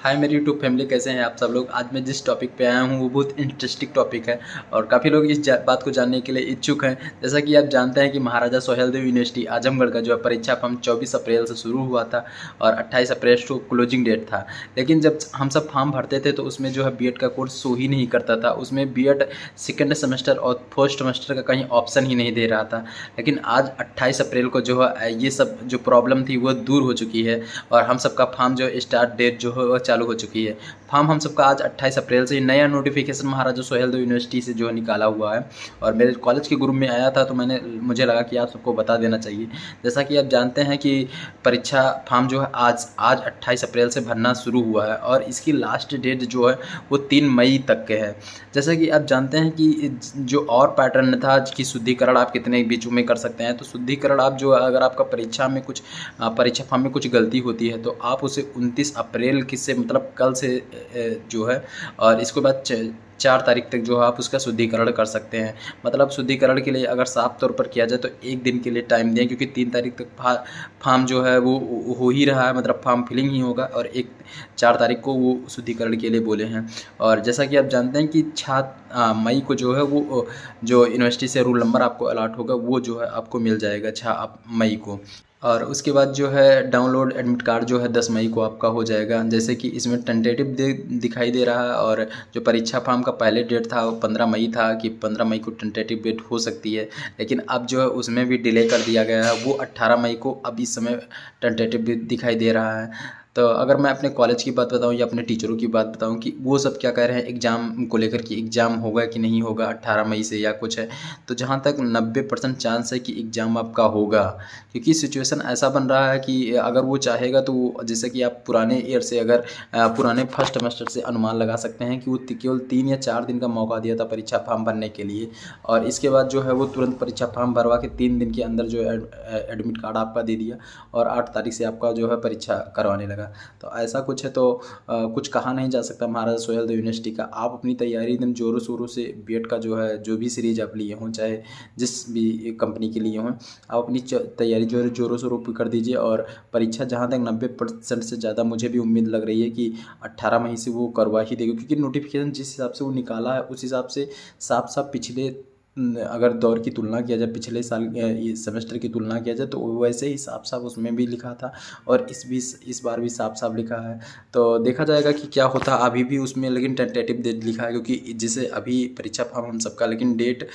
हाय मेरी YouTube family, कैसे हैं आप सब लोग। आज मैं जिस टॉपिक पे आया हूँ वो बहुत इंटरेस्टिंग टॉपिक है और काफ़ी लोग इस बात को जानने के लिए इच्छुक हैं। जैसा कि आप जानते हैं कि महाराजा सोहेलदेव यूनिवर्सिटी आजमगढ़ का जो है परीक्षा फॉर्म 24 अप्रैल से शुरू हुआ था और 28 अप्रैल को क्लोजिंग डेट था। लेकिन जब हम सब फॉर्म भरते थे तो उसमें जो है बीएड का कोर्स शो ही नहीं करता था, उसमें बीएड सेकेंड सेमेस्टर और फोर्थ सेमेस्टर का कहीं ऑप्शन ही नहीं दे रहा था। लेकिन आज 28 अप्रैल को जो है ये सब जो प्रॉब्लम थी वो दूर हो चुकी है और हम सबका फॉर्म जो स्टार्ट डेट जो है वह चालू हो चुकी है। फॉर्म हम सबका आज 28 अप्रैल से नया नोटिफिकेशन महाराजा सोहेलदेव यूनिवर्सिटी से जो है निकाला हुआ है और मेरे कॉलेज के ग्रुप में आया था, तो मुझे लगा कि आप सबको बता देना चाहिए। जैसा कि आप जानते हैं कि परीक्षा फॉर्म जो है आज 28 अप्रैल से भरना शुरू हुआ है और इसकी लास्ट डेट जो है वो 3 मई तक के है। जैसा कि आप जानते हैं कि जो और पैटर्न था कि शुद्धिकरण आप कितने बीच में कर सकते हैं, तो शुद्धिकरण आप जो अगर आपका परीक्षा फॉर्म में कुछ गलती होती है तो आप उसे 29 अप्रैल की से मतलब कल से जो है और इसके बाद 4 तारीख तक जो है आप उसका शुद्धिकरण कर सकते हैं। मतलब शुद्धिकरण के लिए अगर साफ तौर पर किया जाए तो 1 दिन के लिए टाइम दें, क्योंकि 3 तारीख तक फॉर्म जो है वो हो ही रहा है, मतलब फॉर्म फिलिंग ही होगा और 4 तारीख को वो शुद्धिकरण के लिए बोले हैं। और जैसा कि आप जानते हैं कि 6 मई को जो है वो जो यूनिवर्सिटी से रूल नंबर आपको अलॉट होगा वो जो है आपको मिल जाएगा 6 मई को। और उसके बाद जो है डाउनलोड एडमिट कार्ड जो है 10 मई को आपका हो जाएगा। जैसे कि इसमें टेंटेटिव दिखाई दे रहा है और जो परीक्षा फॉर्म का पहले डेट था वो 15 मई था कि 15 मई को टेंटेटिव डेट हो सकती है, लेकिन अब जो है उसमें भी डिले कर दिया गया है। वो 18 मई को अब इस समय टेंटेटिव दिखाई दे रहा है। तो अगर मैं अपने कॉलेज की बात बताऊं या अपने टीचरों की बात बताऊं कि वो सब क्या कह रहे हैं एग्ज़ाम को लेकर कि एग्ज़ाम होगा कि नहीं होगा 18 मई से या कुछ है, तो जहां तक 90% चांस है कि एग्ज़ाम आपका होगा। क्योंकि सिचुएशन ऐसा बन रहा है कि अगर वो चाहेगा तो जैसे कि आप पुराने ईयर से अगर पुराने फर्स्ट सेमेस्टर से अनुमान लगा सकते हैं कि वो केवल 3 या 4 दिन का मौका दिया था परीक्षा फॉर्म भरने के लिए और इसके बाद जो है वो तुरंत परीक्षा फॉर्म भरवा के 3 दिन के अंदर जो है एडमिट कार्ड आपका दे दिया और 8 तारीख से आपका जो है परीक्षा करवाने लगा। तो ऐसा कुछ है तो कुछ कहा नहीं जा सकता महाराजा सोहेलदेव यूनिवर्सिटी का। आप अपनी तैयारी एकदम ज़ोरों शोरों से बीएड का जो है जो भी सीरीज आप लिए हों, चाहे जिस भी कंपनी के लिए हों, आप अपनी तैयारी जो है ज़ोरों शोरों पर कर दीजिए। और परीक्षा जहाँ तक 90% से ज़्यादा मुझे भी उम्मीद लग रही है कि 18 मई से वो करवा ही देगा, क्योंकि नोटिफिकेशन जिस हिसाब से वो निकाला है उस हिसाब से साफ साफ पिछले अगर दौर की तुलना किया जाए, पिछले साल ये सेमेस्टर की तुलना किया जाए तो वैसे ही साफ साफ उसमें भी लिखा था और इस बार भी साफ साफ लिखा है। तो देखा जाएगा कि क्या होता है। अभी भी उसमें लेकिन टेंटेटिव डेट लिखा है, क्योंकि जिसे अभी परीक्षा फॉर्म हम सबका लेकिन डेट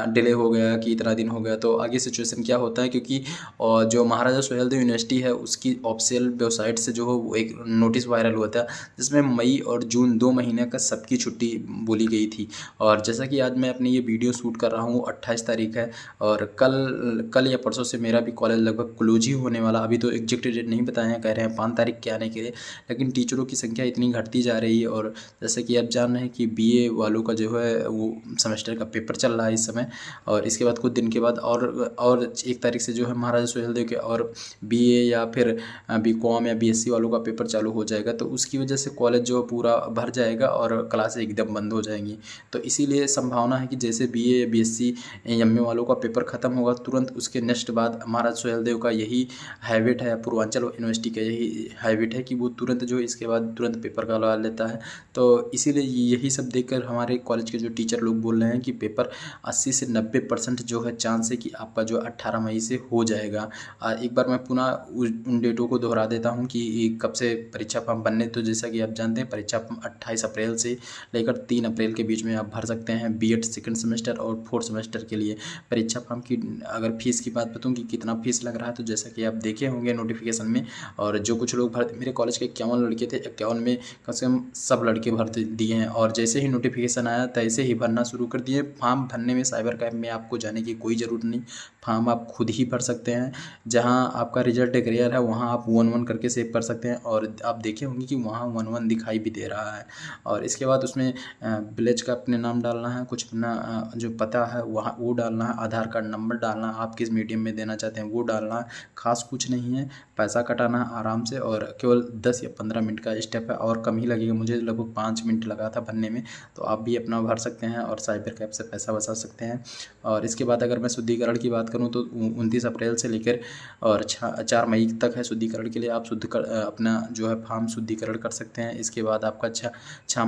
डिले हो गया कि इतना दिन हो गया, तो आगे सिचुएशन क्या होता है। क्योंकि जो महाराजा सोहेलदेव यूनिवर्सिटी है उसकी ऑफिशियल वेबसाइट से जो है एक नोटिस वायरल हुआ था जिसमें मई और जून 2 महीने का सबकी छुट्टी बोली गई थी। और जैसा कि आज मैं अपनी ये वीडियो शूट कर रहा हूँ 28 तारीख है और कल या परसों से मेरा भी कॉलेज लगभग क्लोज ही होने वाला। अभी तो एग्जैक्ट डेट नहीं बताए हैं, कह रहे हैं 5 तारीख के आने के लिए, लेकिन टीचरों की संख्या इतनी घटती जा रही है। और जैसे कि आप जान रहे हैं कि बीए वालों का जो है वो सेमेस्टर का पेपर चल रहा है इस समय और इसके बाद कुछ दिन के बाद और 1 तारीख से जो है महाराजा सोहेलदेव के और बीए या फिर बीकॉम या बीएससी वालों का पेपर चालू हो जाएगा, तो उसकी वजह से कॉलेज जो पूरा भर जाएगा और क्लासें एकदम बंद हो जाएंगी। तो इसीलिए संभावना है कि जैसे बीए या बीएससी एमए वालों का पेपर ख़त्म होगा तुरंत उसके नेक्स्ट बाद महाराज सोहेलदेव का यही हैबिट है, पूर्वांचल यूनिवर्सिटी का यही हैबिट है कि वो तुरंत जो इसके बाद तुरंत पेपर करवा लेता है। तो इसीलिए यही सब देखकर हमारे कॉलेज के जो टीचर लोग बोल रहे हैं कि पेपर 80 से 90% जो है चांस है कि आपका जो 18 मई से हो जाएगा। एक बार मैं पुनः उन डेटों को दोहरा देता हूँ कि कब से परीक्षा फॉर्म बनने। तो जैसा कि आप जानते हैं परीक्षा 28 अप्रैल से लेकर 3 अप्रैल के बीच में आप भर सकते हैं बीएड सेकंड सेमेस्टर और फोर्थ सेमेस्टर के लिए परीक्षा फॉर्म की। अगर फीस की बात बताऊँ कि कितना फीस लग रहा है, तो जैसा कि आप देखे होंगे नोटिफिकेशन में और जो कुछ लोग मेरे कॉलेज के 51 लड़के थे, 51 में कम से कम सब लड़के भर दिए हैं और जैसे ही नोटिफिकेशन आया तैसे ही भरना शुरू कर दिए। फॉर्म भरने में साइबर कैफ में आपको जाने की कोई ज़रूरत नहीं, फॉर्म आप खुद ही भर सकते हैं। जहां आपका रिजल्ट क्लियर है वहां आप 1-1 करके सेव कर सकते हैं और आप देखे होंगे कि वहां 1-1 दिखाई भी दे रहा है। और इसके बाद उसमें विलेज का अपने नाम डालना है, कुछ अपना जो पता है वहाँ वो डालना है, आधार कार्ड नंबर डालना है, आप किस मीडियम में देना चाहते हैं वो डालना है, खास कुछ नहीं है। पैसा कटाना आराम से, और केवल 10 या 15 मिनट का स्टेप है और कम ही लगेगा, मुझे लगभग 5 मिनट लगा था भरने में। तो आप भी अपना भर सकते हैं और साइबर कैफ से पैसा बचा सकते हैं। और इसके बाद अगर मैं शुद्धिकरण की बात करूँ तो 29 अप्रैल से लेकर और 4 मई तक है शुद्धिकरण के लिए। आप अपना जो है फॉर्म शुद्धिकरण कर सकते हैं। इसके बाद आपका 6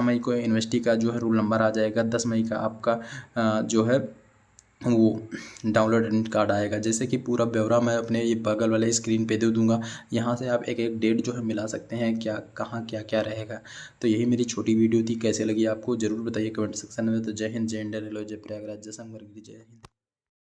मई को यूनिवर्सिटी का जो है रोल नंबर आ जाएगा। 10 मई का आपका जो है वो डाउनलोड एडमिट कार्ड आएगा। जैसे कि पूरा ब्यौरा मैं अपने ये बगल वाले स्क्रीन पे दे दूंगा, यहाँ से आप एक एक डेट जो है मिला सकते हैं, क्या कहाँ क्या क्या रहेगा। तो यही मेरी छोटी वीडियो थी, कैसे लगी आपको ज़रूर बताइए कमेंट सेक्शन में। तो जय हिंद, जय इंडिया, जय प्रयागराज, जय संगमरमर, जय हिंद।